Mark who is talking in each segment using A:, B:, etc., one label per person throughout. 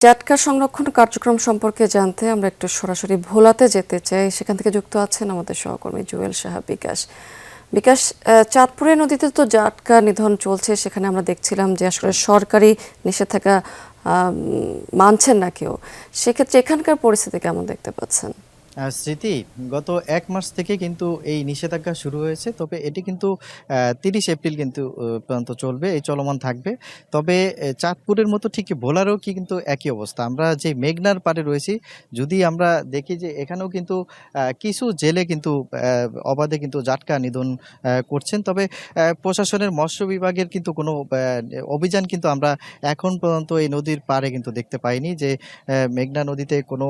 A: জাটকা সংরক্ষণ কার্যক্রম সম্পর্কে জানতে আমরা একটু সরাসরি ভোলাতে যেতে চাই। সেখান থেকে যুক্ত আছেন আমাদের সহকর্মী জুয়েল সাহা বিকাশ। বিকাশ, চাঁদপুরের নদীতে তো জাটকা নিধন চলছে, সেখানে আমরা দেখছিলাম যে আসলে সরকারি নিষেধাজ্ঞা মানছেন না কেউ। সেক্ষেত্রে এখানকার পরিস্থিতি কেমন দেখতে পাচ্ছেন?
B: স্মৃতি, গত ১ মাস থেকে কিন্তু এই নিষেধাজ্ঞা শুরু হয়েছে। তবে এটি কিন্তু ৩০ এপ্রিল কিন্তু পর্যন্ত চলবে, এই চলমান থাকবে। তবে চাঁদপুরের মতো ঠিক ভোলারও কিন্তু একই অবস্থা। আমরা যে মেঘনার পাড়ে রয়েছি, যদি আমরা দেখি যে এখানেও কিন্তু কিছু জেলে কিন্তু অবাধে কিন্তু জাটকা নিধন করছেন। তবে প্রশাসনের মৎস্য বিভাগের কিন্তু কোনো অভিযান কিন্তু আমরা এখন পর্যন্ত এই নদীর পাড়ে কিন্তু দেখতে পাইনি যে মেঘনা নদীতে কোনো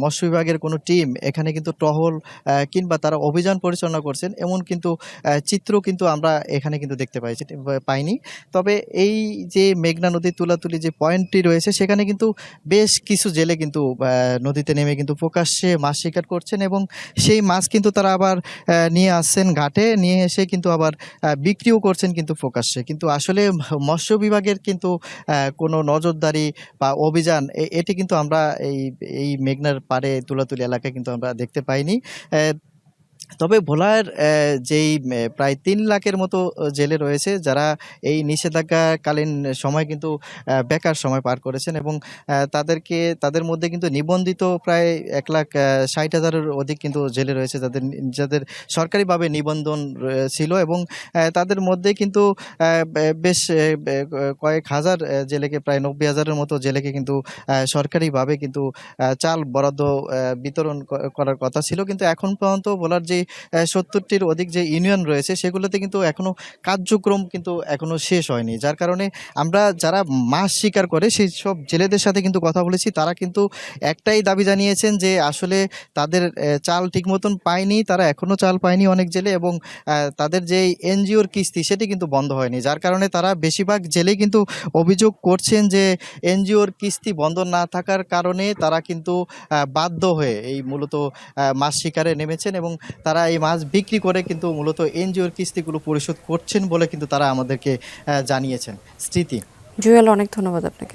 B: মৎস্য বিভাগের কোনো টিম এখানে কিন্তু টহল কিংবা তারা অভিযান পরিচালনা করছেন এমন কিন্তু চিত্র কিন্তু আমরা এখানে কিন্তু দেখতে পাইনি। তবে এই যে মেঘনা নদীর তুলাতুলি যে পয়েন্টটি রয়েছে, সেখানে কিন্তু বেশ কিছু জেলে কিন্তু নদীতে নেমে কিন্তু প্রকাশ্যে মাছ শিকার করছেন এবং সেই মাছ কিন্তু তারা আবার নিয়ে আসছেন ঘাটে, নিয়ে এসে কিন্তু আবার বিক্রিও করছেন কিন্তু প্রকাশ্যে। কিন্তু আসলে মৎস্য বিভাগের কিন্তু কোনো নজরদারি বা অভিযান এটি কিন্তু আমরা এই এই মেঘনার পাড়ে তুলাতুলি এলাকায় কিন্তু আমরা দেখতে পাইনি। তবে ভোলার যেই প্রায় ৩ লাখের মতো জেলে রয়েছে, যারা এই নিষেধাজ্ঞাকালীন সময় কিন্তু বেকার সময় পার করেছেন এবং তাদের মধ্যে কিন্তু নিবন্ধিত প্রায় ১,৬০,০০০-এর অধিক কিন্তু জেলে রয়েছে, যাদের সরকারিভাবে নিবন্ধন ছিল এবং তাদের মধ্যে কিন্তু বেশ কয়েক হাজার জেলেকে, প্রায় ৯০,০০০-এর মতো জেলেকে কিন্তু সরকারিভাবে কিন্তু চাল বরাদ্দ বিতরণ করার কথা ছিল। কিন্তু এখন পর্যন্ত ভোলার যে ৭০টির অধিক যে ইউনিয়ন রয়েছে, সেগুলোতে কিন্তু এখনো কার্যক্রম কিন্তু এখনো শেষ হয়নি। যার কারণে আমরা যারা মাছ শিকার করে সেই সব জেলেদের সাথে কিন্তু কথা বলেছি। তারা কিন্তু একটাই দাবি জানিয়েছেন যে আসলে তাদের চাল ঠিক মতন পায়নি, তারা এখনো চাল পায়নি অনেক জেলে, এবং তাদের যেই এনজিওর কিস্তি সেটি কিন্তু বন্ধ হয়নি। যার কারণে তারা বেশিরভাগ জেলেই কিন্তু অভিযোগ করছেন যে এনজিওর কিস্তি বন্ধ না থাকার কারণে তারা কিন্তু বাধ্য হয়ে এই মূলত মাছ শিকারে নেমেছেন এবং তারা এই মাছ বিক্রি করে কিন্তু মূলত এনজিওর কিস্তিগুলো পরিশোধ করছেন বলে কিন্তু তারা আমাদেরকে জানিয়েছেন। স্মৃতি।
A: জুয়েল, অনেক ধন্যবাদ আপনাকে।